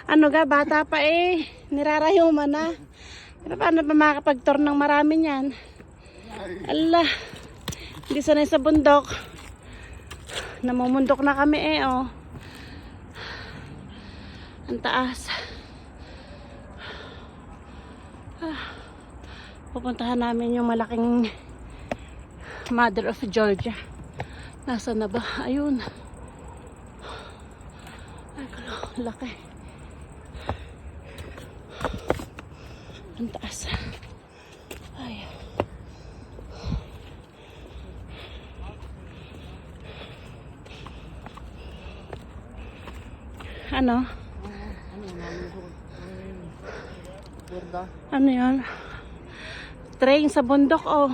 Ano ga, bata pa eh. Nirarayuman na. Pero paano pa makakapag-tour ng marami niyan? Allah. Hindi sanay sa bundok. Namumundok na kami eh, oh. Ang taas. Pupuntahan namin yung malaking Mother of Georgia. Nasaan na ba? Ayun. Ay, laki. Ang taas. Ay. Ano? Ano yan? Train sa bundok, oh.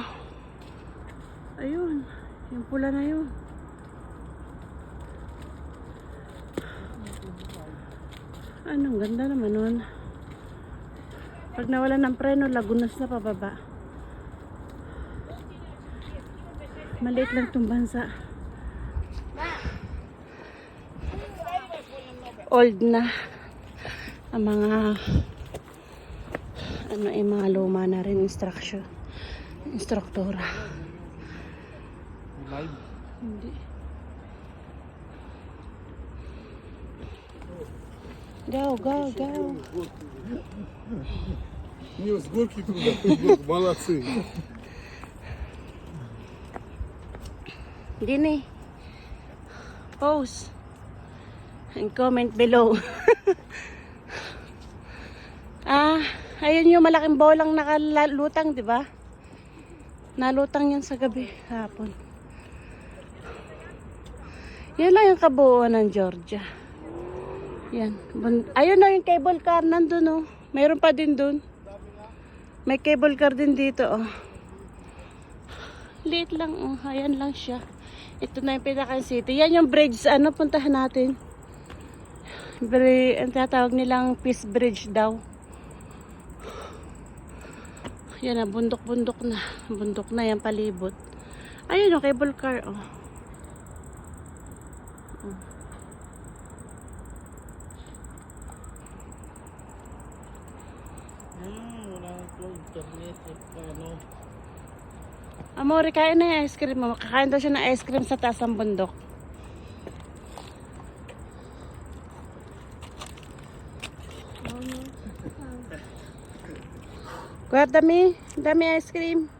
Ayun. Yung pula na yun. Anong ganda naman nun. Pag nawala ng preno, lagunas na pababa. Maliit lang itong bansa. Old na. Ang mga ano ay mga luma na rin instruktura. Hindi. Go, go, go. Не, с горки туда, молодцы. Dini. Post. And comment below. Ayun yung malaking bolang nakalutang, di ba? Nalutang yan sa gabi, hapon. Yan lang yung kabuuan ng Georgia. Yan. Ayun na yung cable car nandun, oh. Mayroon pa din dun. May cable car din dito, oh. Liit lang, oh. Ayan lang siya. Ito na yung pinaka-city. Yan yung bridge, ano, puntahan natin. Ang tatawag nilang Peace Bridge daw. Yan na, bundok-bundok na. Bundok na yan, palibot. Ayun yung cable car, oh. Amore, kain na yung ice cream mo. Kakain daw siya ng ice cream sa taas ng bundok. Kuya, dami ice cream.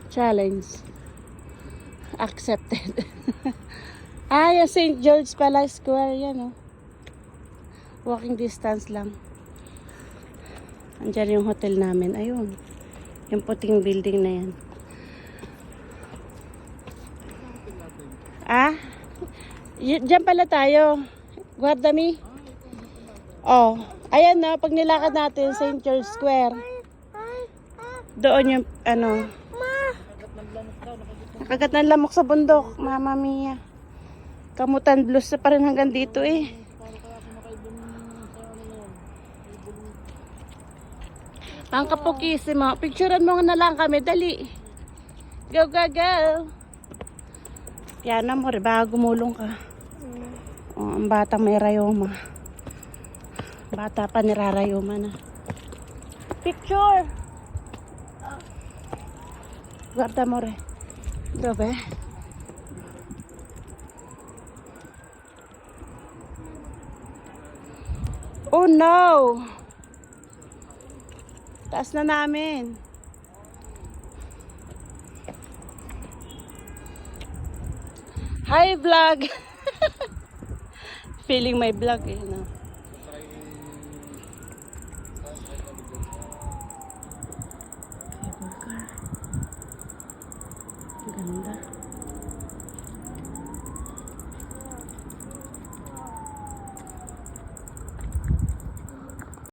Challenge accepted. Yung St. George pala Square, yan, oh. Walking distance lang. Andiyan yung hotel namin. Ayun. Yung puting building na yan. Diyan pala tayo. Guardami. Oh. Ayan na. Pag nilakad natin St. George Square. Doon yung ano. Nakagat ng lamok sa bundok. Mama mia. Kamutan blues pa rin hanggang dito eh. Ang kapukisimo. Picturean mo na lang kami. Dali. Go, go, go. Yan na mo. Baka gumulong ka. Oh, ang bata may rayoma. Bata pa nirarayoma na. Picture. Guarda mo re. Dove? Oh no! Taas na namin. Hi vlog! Feeling my vlog eh. No? Cable car. Ganda.